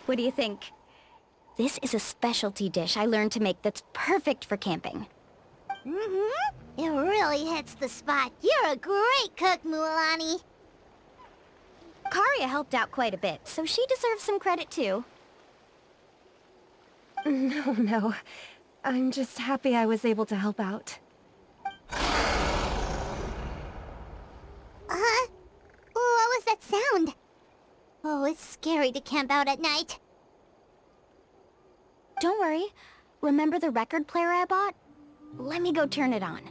What do you think? This is a specialty dish I learned to make that's perfect for camping. Mm-hmm. It really hits the spot. You're a great cook, Mualani. Karia helped out quite a bit, so she deserves some credit too. No. I'm just happy I was able to help out. What was that sound? Oh, it's scary to camp out at night. Don't worry. Remember the record player I bought? Let me go turn it on.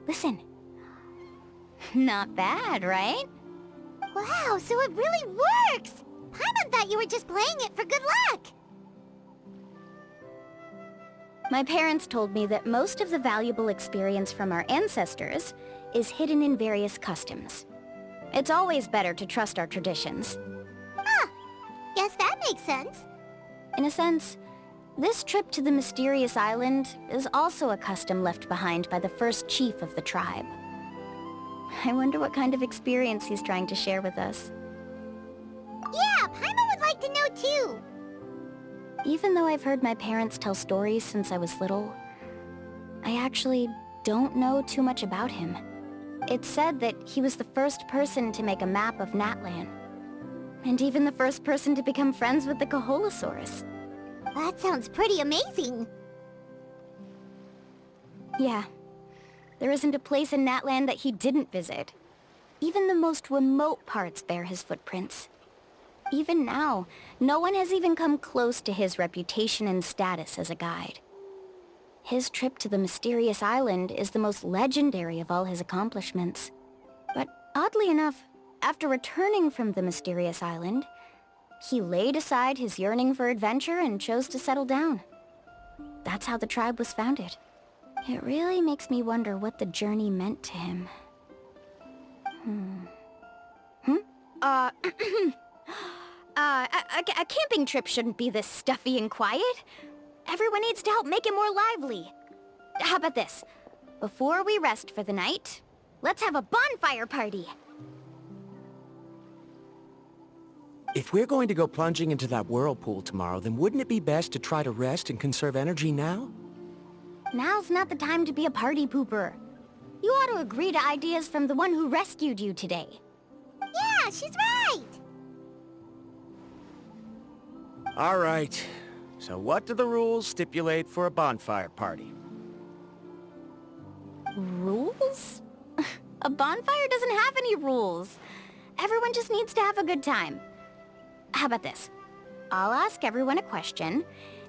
Listen. Not bad, right? Wow, so it really works! Paimon thought you were just playing it for good luck! My parents told me that most of the valuable experience from our ancestors is hidden in various customs. It's always better to trust our traditions. Huh. Guess that makes sense. In a sense, this trip to the mysterious island is also a custom left behind by the first chief of the tribe. I wonder what kind of experience he's trying to share with us. Yeah, Paimon would like to know too. Even though I've heard my parents tell stories since I was little, I actually don't know too much about him. It's said that he was the first person to make a map of Natlan, and even the first person to become friends with the Kaholosaurus. That sounds pretty amazing. Yeah. There isn't a place in Natlan that he didn't visit. Even the most remote parts bear his footprints. Even now, no one has even come close to his reputation and status as a guide. His trip to the mysterious island is the most legendary of all his accomplishments. But oddly enough, after returning from the mysterious island, he laid aside his yearning for adventure and chose to settle down. That's how the tribe was founded. It really makes me wonder what the journey meant to him. A camping trip shouldn't be this stuffy and quiet. Everyone needs to help make it more lively. How about this? Before we rest for the night, let's have a bonfire party. If we're going to go plunging into that whirlpool tomorrow, then wouldn't it be best to try to rest and conserve energy now? Now's not the time to be a party pooper. You ought to agree to ideas from the one who rescued you today. Yeah, she's right! All right. So what do the rules stipulate for a bonfire party? Rules? A bonfire doesn't have any rules. Everyone just needs to have a good time. How about this? I'll ask everyone a question,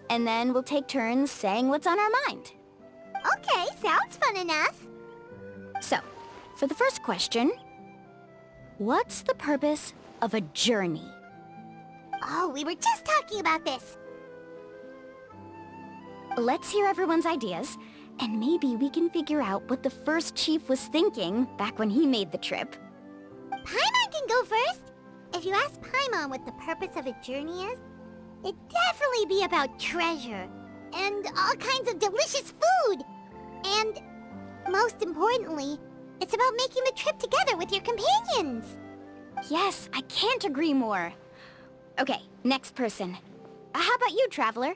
and then we'll take turns saying what's on our mind. Okay, sounds fun enough. So, for the first question, what's the purpose of a journey? Oh, we were just talking about this. Let's hear everyone's ideas, and maybe we can figure out what the first chief was thinking back when he made the trip. Paimon can go first. If you ask Paimon what the purpose of a journey is, it'd definitely be about treasure, and all kinds of delicious food. And, most importantly, it's about making the trip together with your companions. Yes, I can't agree more. Okay, next person. How about you, Traveler?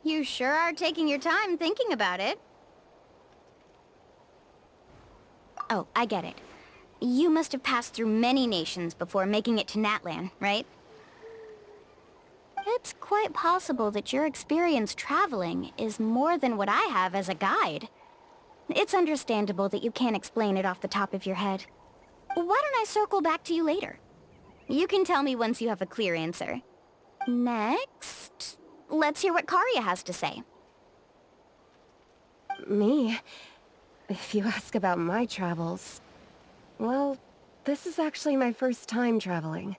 You sure are taking your time thinking about it. Oh, I get it. You must have passed through many nations before making it to Natlan, right? It's quite possible that your experience traveling is more than what I have as a guide. It's understandable that you can't explain it off the top of your head. Why don't I circle back to you later? You can tell me once you have a clear answer. Next, let's hear what Karya has to say. Me? If you ask about my travels... Well, this is actually my first time traveling,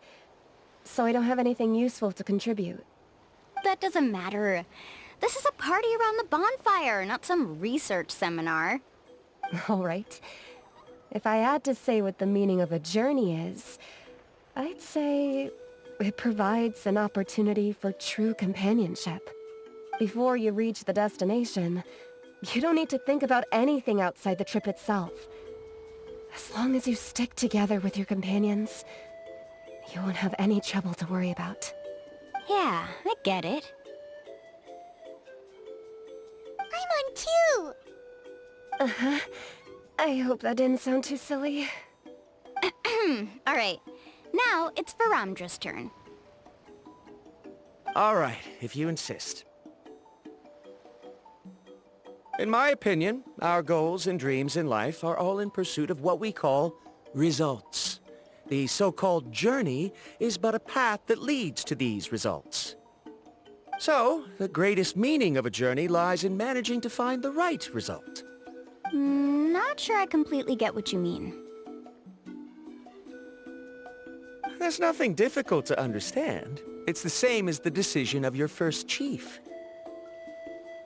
so I don't have anything useful to contribute. That doesn't matter. This is a party around the bonfire, not some research seminar. Alright. If I had to say what the meaning of a journey is, I'd say it provides an opportunity for true companionship. Before you reach the destination, you don't need to think about anything outside the trip itself. As long as you stick together with your companions, you won't have any trouble to worry about. Yeah, I get it. I'm on too! Uh-huh. I hope that didn't sound too silly. Alright, now it's Varamdra's turn. All right, if you insist. In my opinion, our goals and dreams in life are all in pursuit of what we call results. The so-called journey is but a path that leads to these results. So, the greatest meaning of a journey lies in managing to find the right result. Not sure I completely get what you mean. There's nothing difficult to understand. It's the same as the decision of your first chief.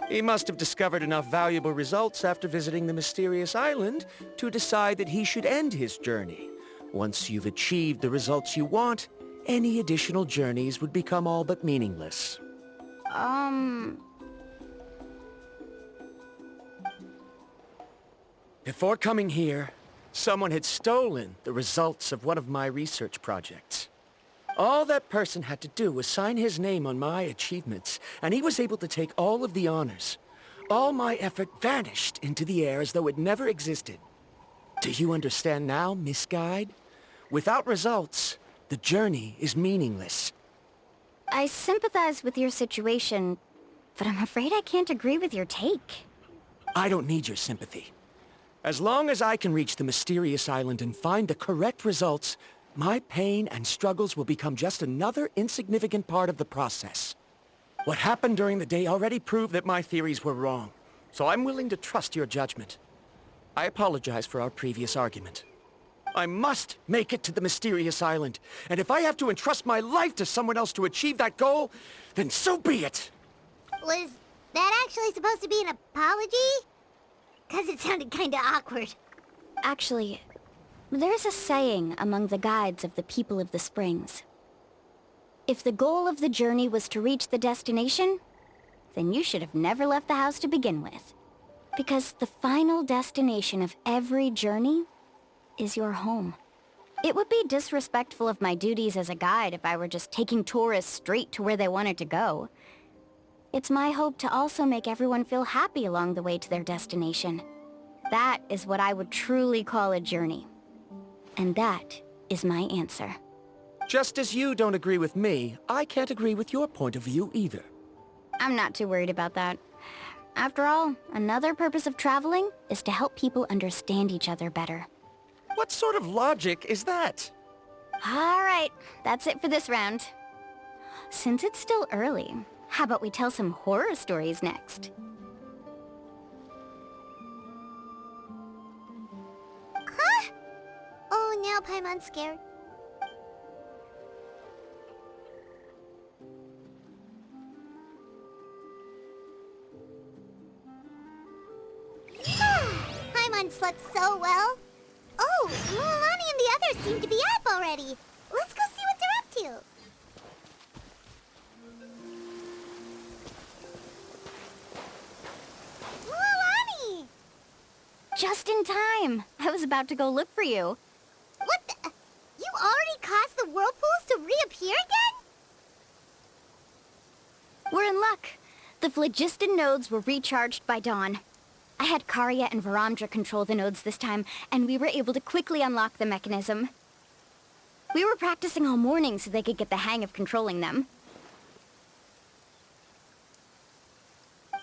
He must have discovered enough valuable results after visiting the mysterious island to decide that he should end his journey. Once you've achieved the results you want, any additional journeys would become all but meaningless. Before coming here, someone had stolen the results of one of my research projects. All that person had to do was sign his name on my achievements, and he was able to take all of the honors. All my effort vanished into the air as though it never existed. Do you understand now, Miss Guide? Without results, the journey is meaningless. I sympathize with your situation, but I'm afraid I can't agree with your take. I don't need your sympathy. As long as I can reach the mysterious island and find the correct results, my pain and struggles will become just another insignificant part of the process. What happened during the day already proved that my theories were wrong, so I'm willing to trust your judgment. I apologize for our previous argument. I must make it to the mysterious island, and if I have to entrust my life to someone else to achieve that goal, then so be it! Was that actually supposed to be an apology? 'Cause it sounded kinda awkward. Actually, there's a saying among the guides of the people of the springs. If the goal of the journey was to reach the destination, then you should have never left the house to begin with. Because the final destination of every journey is your home. It would be disrespectful of my duties as a guide if I were just taking tourists straight to where they wanted to go. It's my hope to also make everyone feel happy along the way to their destination. That is what I would truly call a journey. And that is my answer. Just as you don't agree with me, I can't agree with your point of view either. I'm not too worried about that. After all, another purpose of traveling is to help people understand each other better. What sort of logic is that? Alright, that's it for this round. Since it's still early, how about we tell some horror stories next? Huh? Oh, now Paimon's scared. Paimon slept so well. Oh, Mulan and the others seem to be up already. Let's go see what they're up to. Mulan! Just in time! I was about to go look for you. What the? You already caused the whirlpools to reappear again? We're in luck. The phlogiston nodes were recharged by dawn. I had Karya and Varamdra control the nodes this time, and we were able to quickly unlock the mechanism. We were practicing all morning so they could get the hang of controlling them.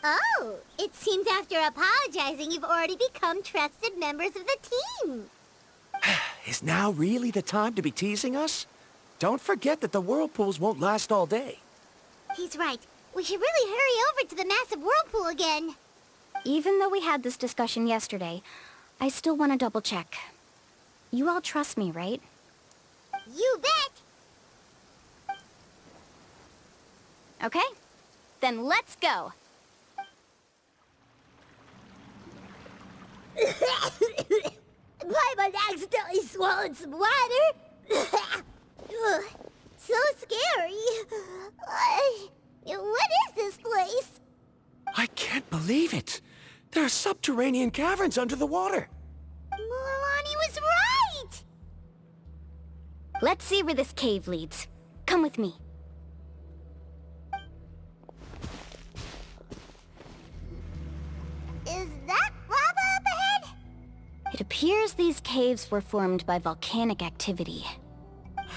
Oh, it seems after apologizing, you've already become trusted members of the team. Is now really the time to be teasing us? Don't forget that the whirlpools won't last all day. He's right. We should really hurry over to the massive whirlpool again. Even though we had this discussion yesterday, I still want to double check. You all trust me, right? You bet! Okay, then let's go. Paimon accidentally swallowed some water. Ugh, so scary. What is this place? I can't believe it. There are subterranean caverns under the water. Milani was right! Let's see where this cave leads. Come with me. Is that lava up ahead? It appears these caves were formed by volcanic activity.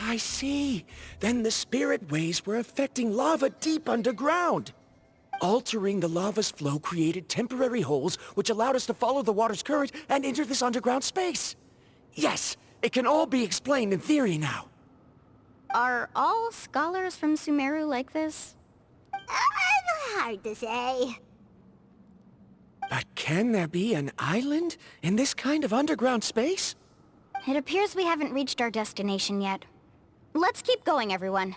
I see. Then the spirit waves were affecting lava deep underground. Altering the lava's flow created temporary holes which allowed us to follow the water's current and enter this underground space. Yes, it can all be explained in theory now. Are all scholars from Sumeru like this? Hard to say. But can there be an island in this kind of underground space? It appears we haven't reached our destination yet. Let's keep going, everyone.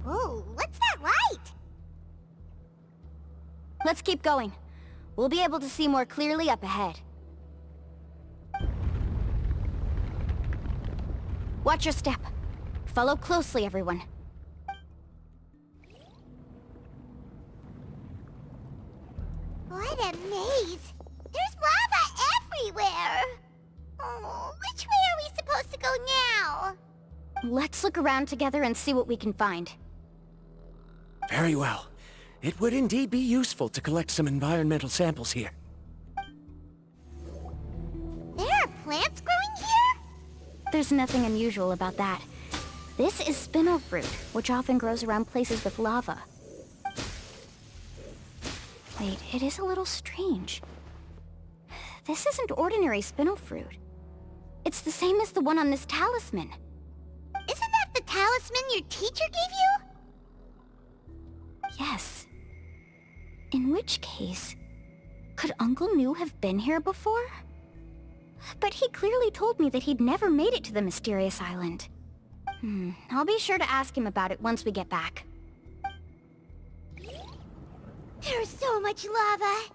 Whoa, what's that light? Let's keep going. We'll be able to see more clearly up ahead. Watch your step. Follow closely, everyone. What a maze! There's lava everywhere! Oh, which way are we supposed to go now? Let's look around together and see what we can find. Very well. It would indeed be useful to collect some environmental samples here. There are plants growing here? There's nothing unusual about that. This is spinel fruit, which often grows around places with lava. Wait, it is a little strange. This isn't ordinary spinel fruit. It's the same as the one on this talisman. Isn't that the talisman your teacher gave you? Yes. In which case, could Uncle New have been here before? But he clearly told me that he'd never made it to the mysterious island. I'll be sure to ask him about it once we get back. There's so much lava,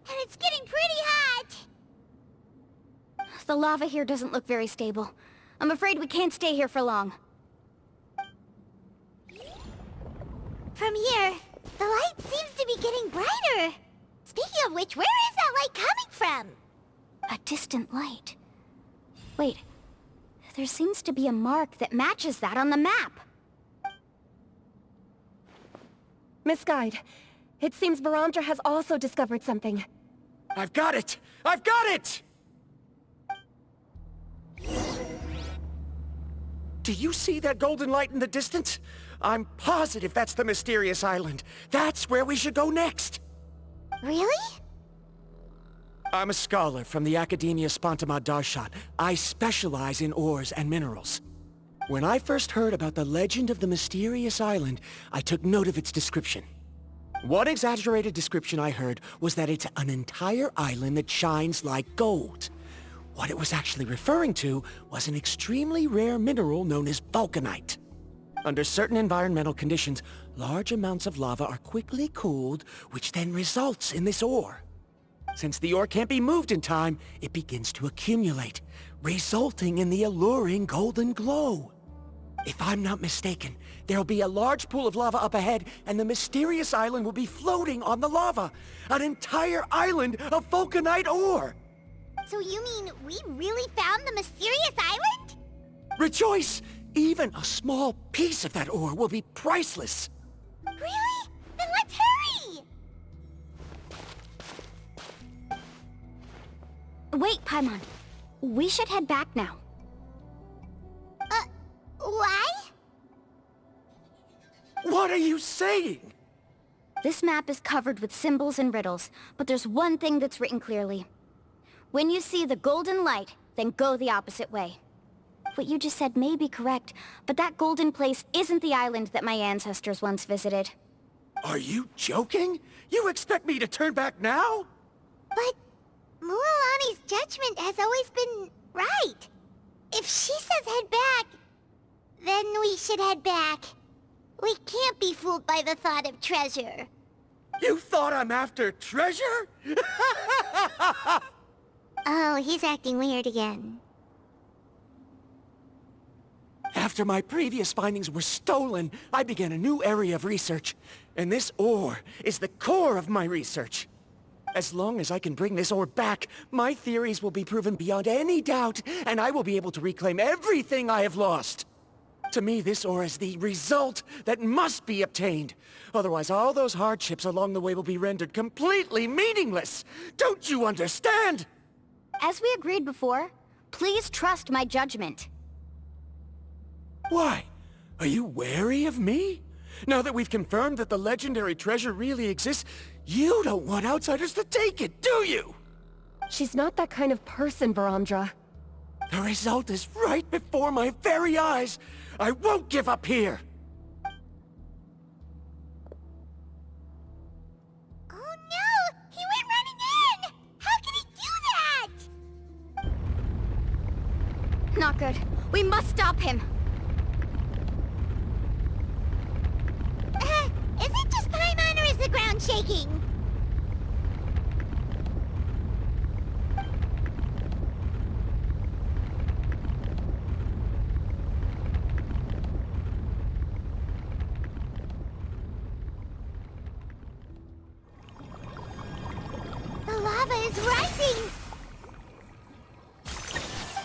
and it's getting pretty hot. The lava here doesn't look very stable. I'm afraid we can't stay here for long. From here, the light seems to be getting brighter. Speaking of which, where is that light coming from? A distant light. Wait, there seems to be a mark that matches that on the map. Miss Guide, it seems Varantra has also discovered something. I've got it! I've got it! Do you see that golden light in the distance? I'm positive that's the mysterious island. That's where we should go next. Really? I'm a scholar from the Academia Spantamad Darshan. I specialize in ores and minerals. When I first heard about the legend of the mysterious island, I took note of its description. One exaggerated description I heard was that it's an entire island that shines like gold. What it was actually referring to was an extremely rare mineral known as vulcanite. Under certain environmental conditions, large amounts of lava are quickly cooled, which then results in this ore. Since the ore can't be moved in time, it begins to accumulate, resulting in the alluring golden glow. If I'm not mistaken, there'll be a large pool of lava up ahead, and the mysterious island will be floating on the lava. An entire island of vulcanite ore! So you mean we really found the mysterious island? Rejoice! Even a small piece of that ore will be priceless. Really? Then let's hurry! Wait, Paimon. We should head back now. What are you saying? This map is covered with symbols and riddles, but there's one thing that's written clearly. When you see the golden light, then go the opposite way. What you just said may be correct, but that golden place isn't the island that my ancestors once visited. Are you joking? You expect me to turn back now? But Mualani's judgment has always been right. If she says head back, then we should head back. We can't be fooled by the thought of treasure. You thought I'm after treasure? Oh, he's acting weird again. After my previous findings were stolen, I began a new area of research. And this ore is the core of my research. As long as I can bring this ore back, my theories will be proven beyond any doubt, and I will be able to reclaim everything I have lost. To me, this ore is the result that must be obtained. Otherwise, all those hardships along the way will be rendered completely meaningless. Don't you understand? As we agreed before, please trust my judgment. Why? Are you wary of me? Now that we've confirmed that the legendary treasure really exists, you don't want outsiders to take it, do you? She's not that kind of person, Varandra. The result is right before my very eyes. I won't give up here. Oh no! He went running in! How can he do that? Not good. We must stop him. Is it just Paimon or is the ground shaking? The lava is rising!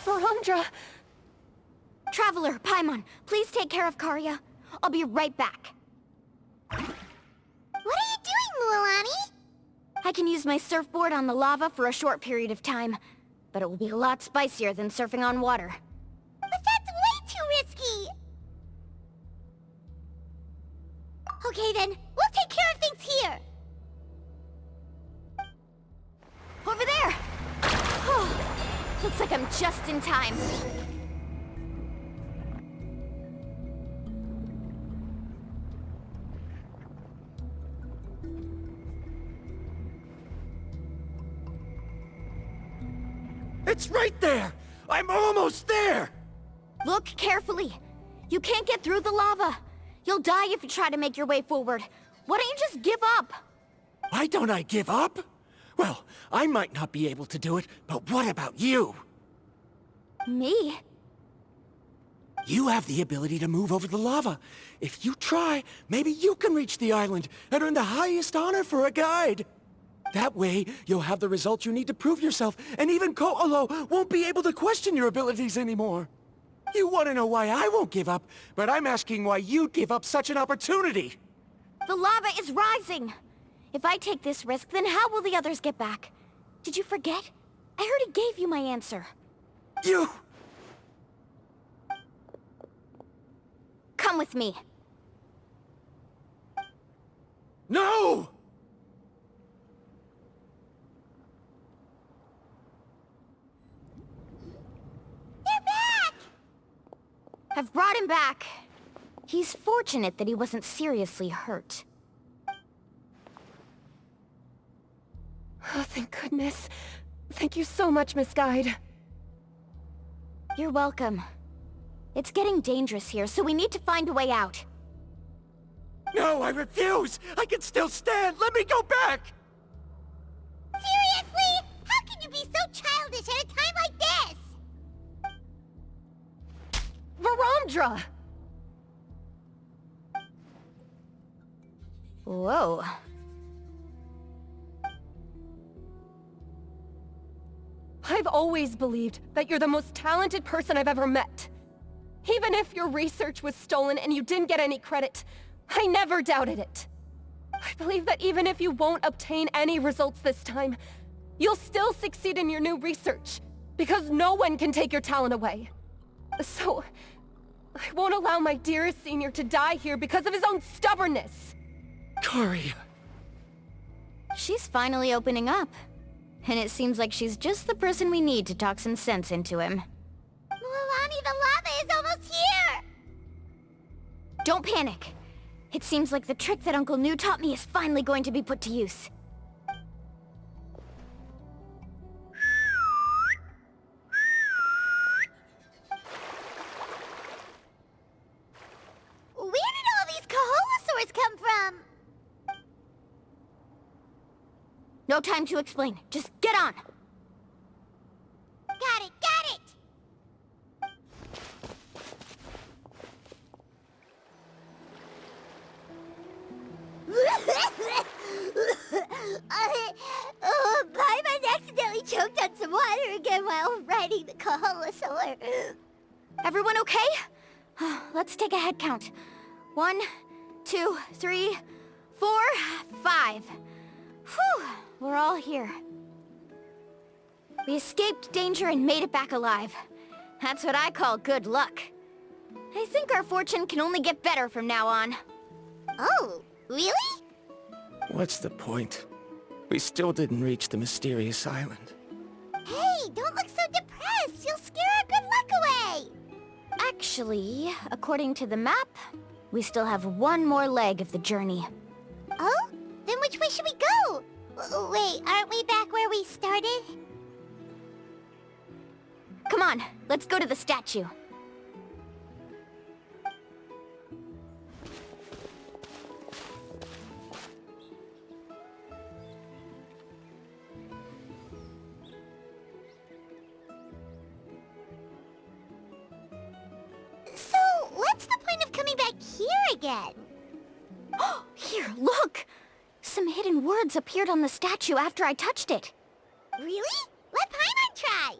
Varandra! Traveler, Paimon, please take care of Karya. I'll be right back. What are you doing, Mualani? I can use my surfboard on the lava for a short period of time, but it will be a lot spicier than surfing on water. But that's way too risky! Okay then, we'll take care of things here! Over there! Looks like I'm just in time. It's right there! I'm almost there! Look carefully. You can't get through the lava. You'll die if you try to make your way forward. Why don't you just give up? Why don't I give up? Well, I might not be able to do it, but what about you? Me? You have the ability to move over the lava. If you try, maybe you can reach the island and earn the highest honor for a guide. That way, you'll have the results you need to prove yourself, and even Ko'olo won't be able to question your abilities anymore. You want to know why I won't give up, but I'm asking why you'd give up such an opportunity. The lava is rising. If I take this risk, then how will the others get back? Did you forget? I already gave you my answer. You... Come with me. No! They're back! I've brought him back. He's fortunate that he wasn't seriously hurt. Oh, thank goodness. Thank you so much, Miss Guide. You're welcome. It's getting dangerous here, so we need to find a way out. No, I refuse! I can still stand! Let me go back! Seriously? How can you be so childish at a time like this? Varandra! Whoa. I've always believed that you're the most talented person I've ever met. Even if your research was stolen and you didn't get any credit, I never doubted it. I believe that even if you won't obtain any results this time, you'll still succeed in your new research, because no one can take your talent away. So, I won't allow my dearest senior to die here because of his own stubbornness. Coria. She's finally opening up. And it seems like she's just the person we need to talk some sense into him. Milani, the lava is almost here! Don't panic. It seems like the trick that Uncle New taught me is finally going to be put to use. Where did all these Kaholosaurs come from? No time to explain. Just get on. Got it, got it! Paimon accidentally choked on some water again while riding the Kaholosaur. Everyone okay? Let's take a head count. 1, 2, 3, 4, 5. Whew, we're all here. We escaped danger and made it back alive. That's what I call good luck. I think our fortune can only get better from now on. Oh, really? What's the point? We still didn't reach the mysterious island. Hey, don't look so depressed. You'll scare our good luck away. Actually, according to the map, we still have one more leg of the journey. Oh? Then which way should we go? Wait, aren't we back where we started? Come on, let's go to the statue. So, what's the point of coming back here again? Here, look! Some hidden words appeared on the statue after I touched it. Really? Let Paimon try.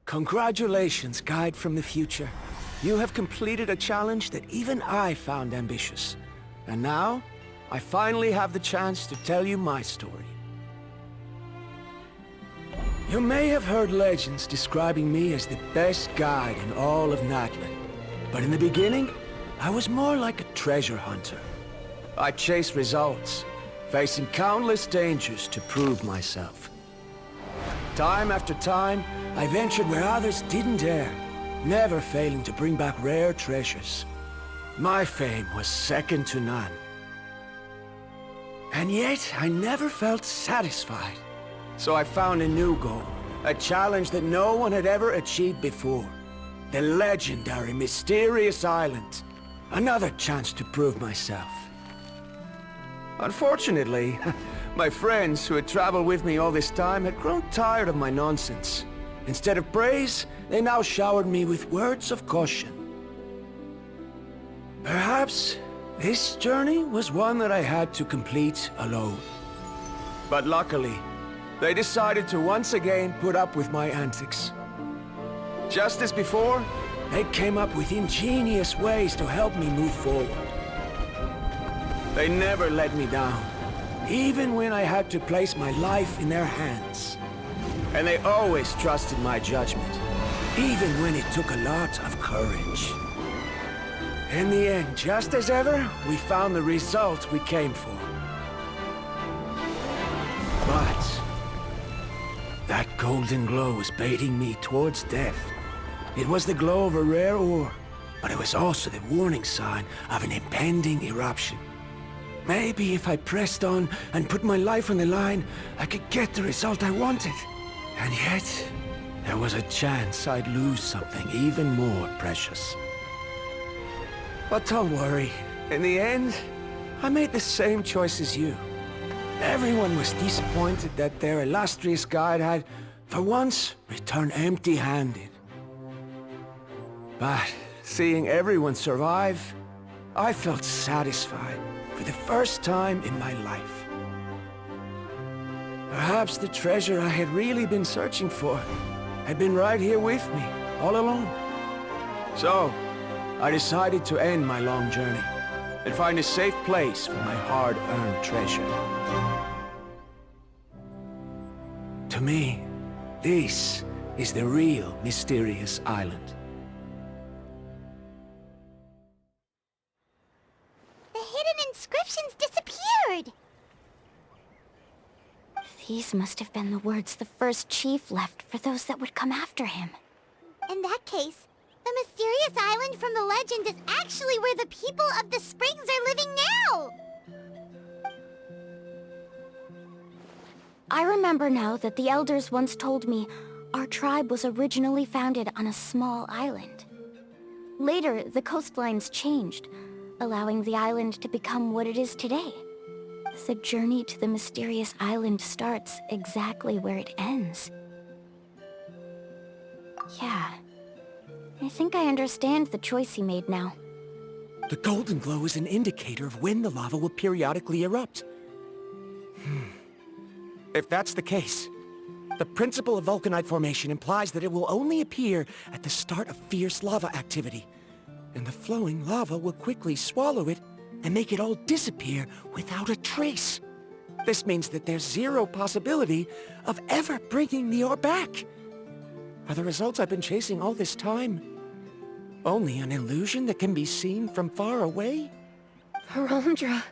Congratulations, guide from the future. You have completed a challenge that even I found ambitious. And now, I finally have the chance to tell you my story. You may have heard legends describing me as the best guide in all of Natlan. But in the beginning, I was more like a treasure hunter. I chased results, facing countless dangers to prove myself. Time after time, I ventured where others didn't dare, never failing to bring back rare treasures. My fame was second to none. And yet, I never felt satisfied. So I found a new goal, a challenge that no one had ever achieved before. The legendary Mysterious Island. Another chance to prove myself. Unfortunately, my friends who had traveled with me all this time had grown tired of my nonsense. Instead of praise, they now showered me with words of caution. Perhaps this journey was one that I had to complete alone. But luckily, they decided to once again put up with my antics. Just as before, they came up with ingenious ways to help me move forward. They never let me down, even when I had to place my life in their hands. And they always trusted my judgment, even when it took a lot of courage. In the end, just as ever, we found the result we came for. But that golden glow was baiting me towards death. It was the glow of a rare ore, but it was also the warning sign of an impending eruption. Maybe if I pressed on and put my life on the line, I could get the result I wanted. And yet, there was a chance I'd lose something even more precious. But don't worry, in the end, I made the same choice as you. Everyone was disappointed that their illustrious guide had, for once, returned empty-handed. But seeing everyone survive, I felt satisfied for the first time in my life. Perhaps the treasure I had really been searching for had been right here with me, all along. So, I decided to end my long journey and find a safe place for my hard-earned treasure. To me, This is the real mysterious island. The hidden inscriptions disappeared! These must have been the words the first chief left for those that would come after him. In that case, the mysterious island from the legend is actually where the people of the springs are living now! I remember now that the elders once told me our tribe was originally founded on a small island. Later, the coastlines changed, allowing the island to become what it is today. The journey to the mysterious island starts exactly where it ends. Yeah. I think I understand the choice he made now. The golden glow is an indicator of when the lava will periodically erupt. If that's the case, the principle of vulcanite formation implies that it will only appear at the start of fierce lava activity, and the flowing lava will quickly swallow it and make it all disappear without a trace. This means that there's zero possibility of ever bringing the ore back. Are the results I've been chasing all this time only an illusion that can be seen from far away? Harondra.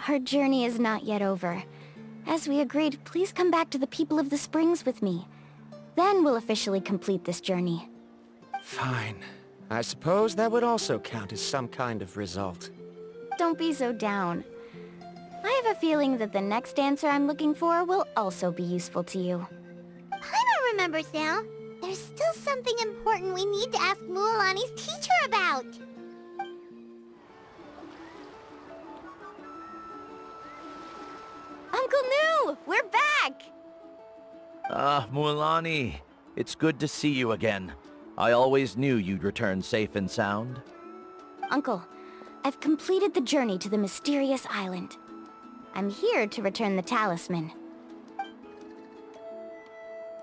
Our journey is not yet over. As we agreed, please come back to the people of the springs with me. Then we'll officially complete this journey. Fine. I suppose that would also count as some kind of result. Don't be so down. I have a feeling that the next answer I'm looking for will also be useful to you. Paimon remembers now. There's still something important we need to ask Mualani's teacher about. Uncle New! We're back! Mualani. It's good to see you again. I always knew you'd return safe and sound. Uncle, I've completed the journey to the mysterious island. I'm here to return the talisman.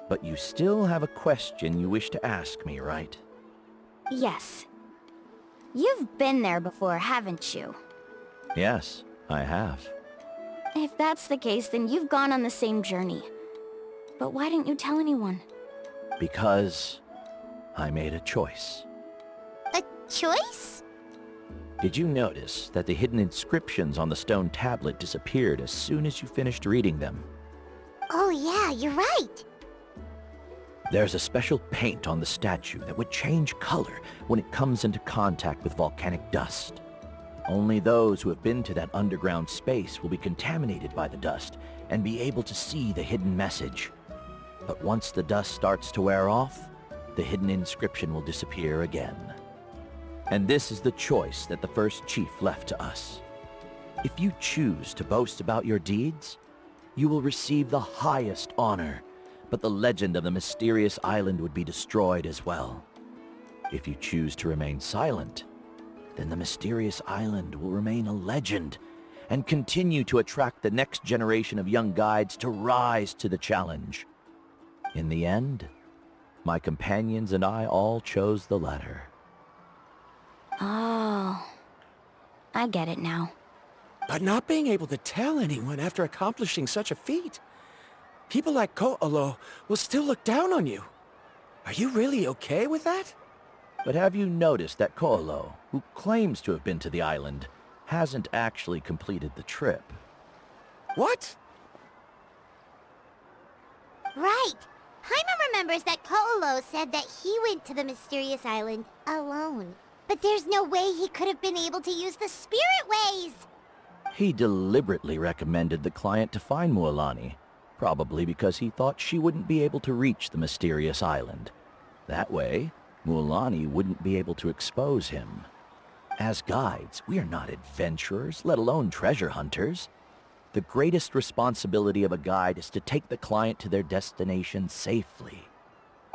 But you still have a question you wish to ask me, right? Yes. You've been there before, haven't you? Yes, I have. If that's the case, then you've gone on the same journey. But why didn't you tell anyone? Because I made a choice. A choice? Did you notice that the hidden inscriptions on the stone tablet disappeared as soon as you finished reading them? Oh yeah, you're right. There's a special paint on the statue that would change color when it comes into contact with volcanic dust. Only those who have been to that underground space will be contaminated by the dust and be able to see the hidden message. But once the dust starts to wear off, the hidden inscription will disappear again. And this is the choice that the first chief left to us. If you choose to boast about your deeds, you will receive the highest honor, but the legend of the mysterious island would be destroyed as well. If you choose to remain silent, then the mysterious island will remain a legend and continue to attract the next generation of young guides to rise to the challenge. In the end, my companions and I all chose the latter. Oh. I get it now. But not being able to tell anyone after accomplishing such a feat. People like Ko'olo will still look down on you. Are you really okay with that? But have you noticed that Ko'olo, who claims to have been to the island, hasn't actually completed the trip? What? Right. Paimon remembers that Ko'olo said that he went to the mysterious island alone. But there's no way he could have been able to use the spirit ways! He deliberately recommended the client to find Mualani, probably because he thought she wouldn't be able to reach the mysterious island. That way, Mualani wouldn't be able to expose him. As guides, we are not adventurers, let alone treasure hunters. The greatest responsibility of a guide is to take the client to their destination safely.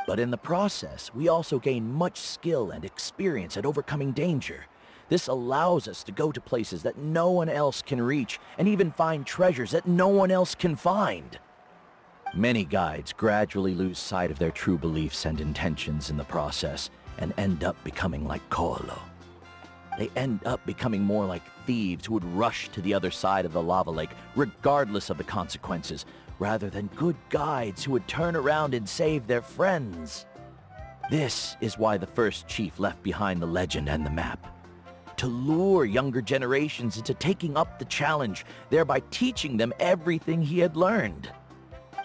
But in the process, we also gain much skill and experience at overcoming danger. This allows us to go to places that no one else can reach, and even find treasures that no one else can find. Many guides gradually lose sight of their true beliefs and intentions in the process, and end up becoming like Ko'olo. They end up becoming more like thieves who would rush to the other side of the lava lake, regardless of the consequences, rather than good guides who would turn around and save their friends. This is why the first chief left behind the legend and the map. To lure younger generations into taking up the challenge, thereby teaching them everything he had learned.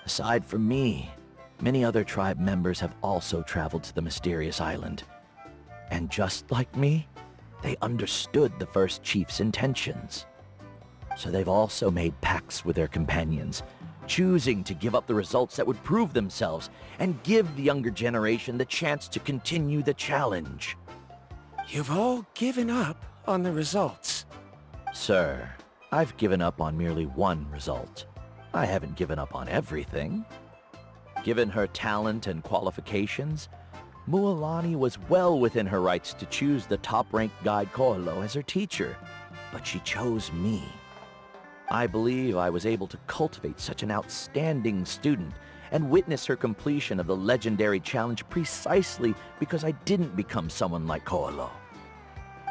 Aside from me, many other tribe members have also traveled to the mysterious island. And just like me, they understood the first chief's intentions. So they've also made pacts with their companions, choosing to give up the results that would prove themselves and give the younger generation the chance to continue the challenge. You've all given up on the results. Sir, I've given up on merely one result. I haven't given up on everything. Given her talent and qualifications, Mualani was well within her rights to choose the top-ranked guide Koalo as her teacher, but she chose me. I believe I was able to cultivate such an outstanding student and witness her completion of the legendary challenge precisely because I didn't become someone like Koalo.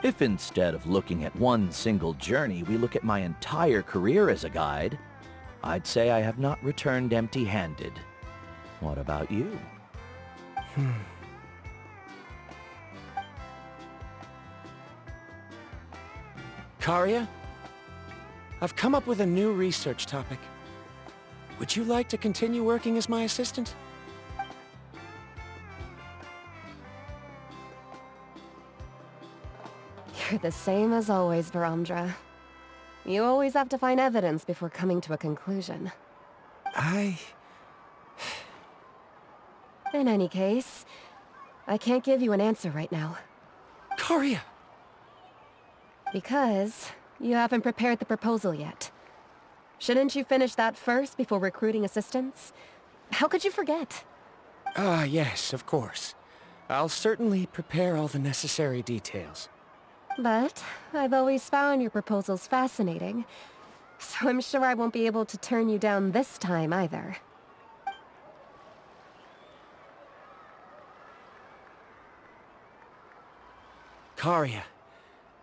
If instead of looking at one single journey, we look at my entire career as a guide, I'd say I have not returned empty-handed. What about you? Karia? I've come up with a new research topic. Would you like to continue working as my assistant? You're the same as always, Varamdra. You always have to find evidence before coming to a conclusion. In any case, I can't give you an answer right now. Karia! Because you haven't prepared the proposal yet. Shouldn't you finish that first before recruiting assistants? How could you forget? Ah, yes, of course. I'll certainly prepare all the necessary details. But I've always found your proposals fascinating, so I'm sure I won't be able to turn you down this time either. Karia,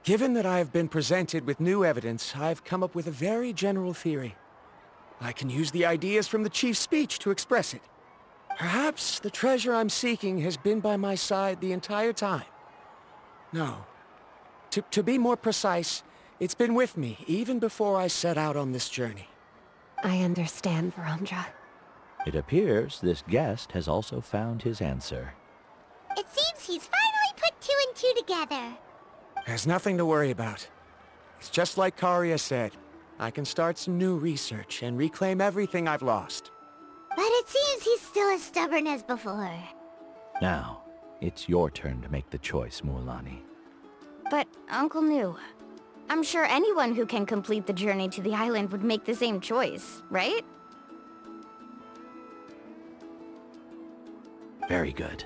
given that I have been presented with new evidence, I've come up with a very general theory. I can use the ideas from the chief's speech to express it. Perhaps the treasure I'm seeking has been by my side the entire time. No. To be more precise, it's been with me even before I set out on this journey. I understand, Varamdra. It appears this guest has also found his answer. It seems he's finally put two and two together. There's nothing to worry about. It's just like Karia said. I can start some new research and reclaim everything I've lost. But it seems he's still as stubborn as before. Now, it's your turn to make the choice, Mualani. But, Uncle Nu, I'm sure anyone who can complete the journey to the island would make the same choice, right? Very good.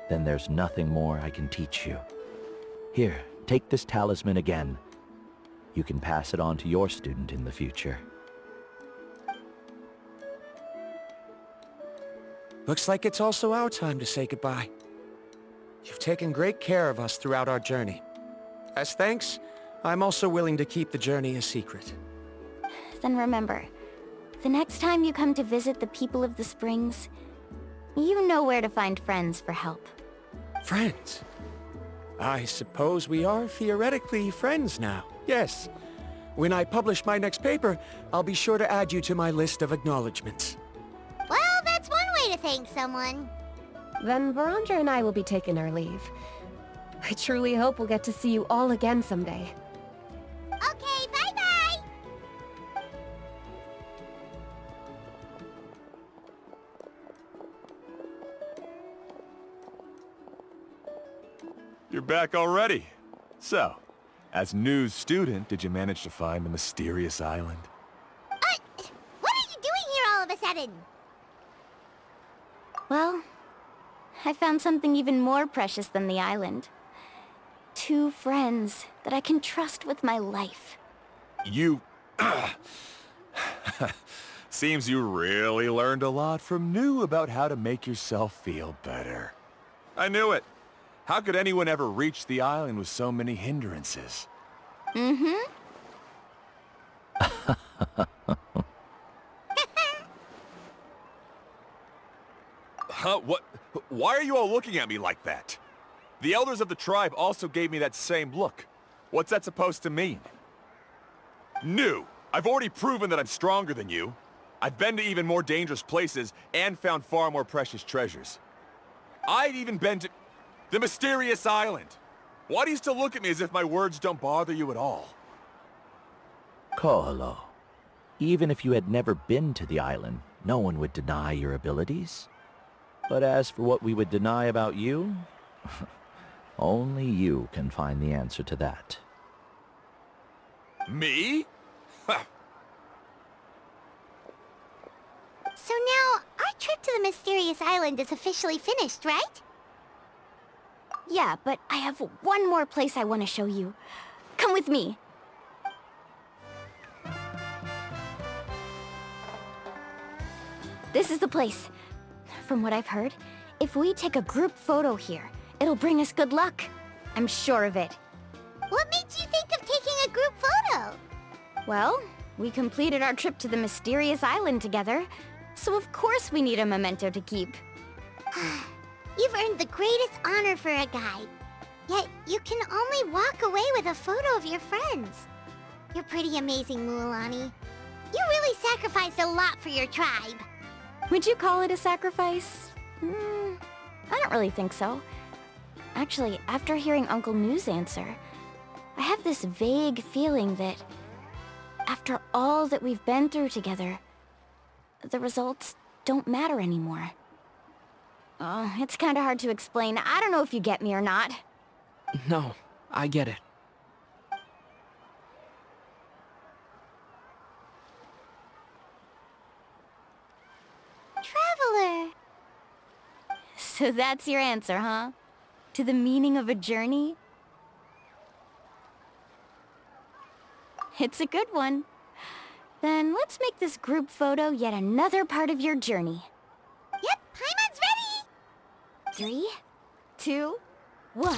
Then there's nothing more I can teach you. Here, take this talisman again. You can pass it on to your student in the future. Looks like it's also our time to say goodbye. You've taken great care of us throughout our journey. As thanks, I'm also willing to keep the journey a secret. Then remember, the next time you come to visit the people of the Springs, you know where to find friends for help. Friends? I suppose we are theoretically friends now, yes. When I publish my next paper, I'll be sure to add you to my list of acknowledgements. Well, that's one way to thank someone. Then Varamdra and I will be taking our leave. I truly hope we'll get to see you all again someday. Okay, bye-bye! You're back already. So, as new student, did you manage to find the mysterious island? What are you doing here all of a sudden? Well, I found something even more precious than the island. 2 friends that I can trust with my life. You... Seems you really learned a lot from New about how to make yourself feel better. I knew it. How could anyone ever reach the island with so many hindrances? Mm-hmm. Huh? What? Why are you all looking at me like that? The elders of the tribe also gave me that same look. What's that supposed to mean? New! I've already proven that I'm stronger than you. I've been to even more dangerous places and found far more precious treasures. I've even been to the mysterious island. Why do you still look at me as if my words don't bother you at all? Koholo, even if you had never been to the island, no one would deny your abilities. But as for what we would deny about you, only you can find the answer to that. Me? So now, our trip to the mysterious island is officially finished, right? Yeah, but I have one more place I want to show you. Come with me. This is the place. From what I've heard, if we take a group photo here, it'll bring us good luck. I'm sure of it. What made you think of taking a group photo? Well, we completed our trip to the mysterious island together, so of course we need a memento to keep. You've earned the greatest honor for a guide. Yet, you can only walk away with a photo of your friends. You're pretty amazing, Mualani. You really sacrificed a lot for your tribe. Would you call it a sacrifice? I don't really think so. Actually, after hearing Uncle New's answer, I have this vague feeling that after all that we've been through together, the results don't matter anymore. Oh, it's kinda hard to explain. I don't know if you get me or not. No, I get it. Traveler. So that's your answer, huh? To the meaning of a journey? It's a good one. Then let's make this group photo yet another part of your journey. Yep, Paimon's ready! 3, 2, 1.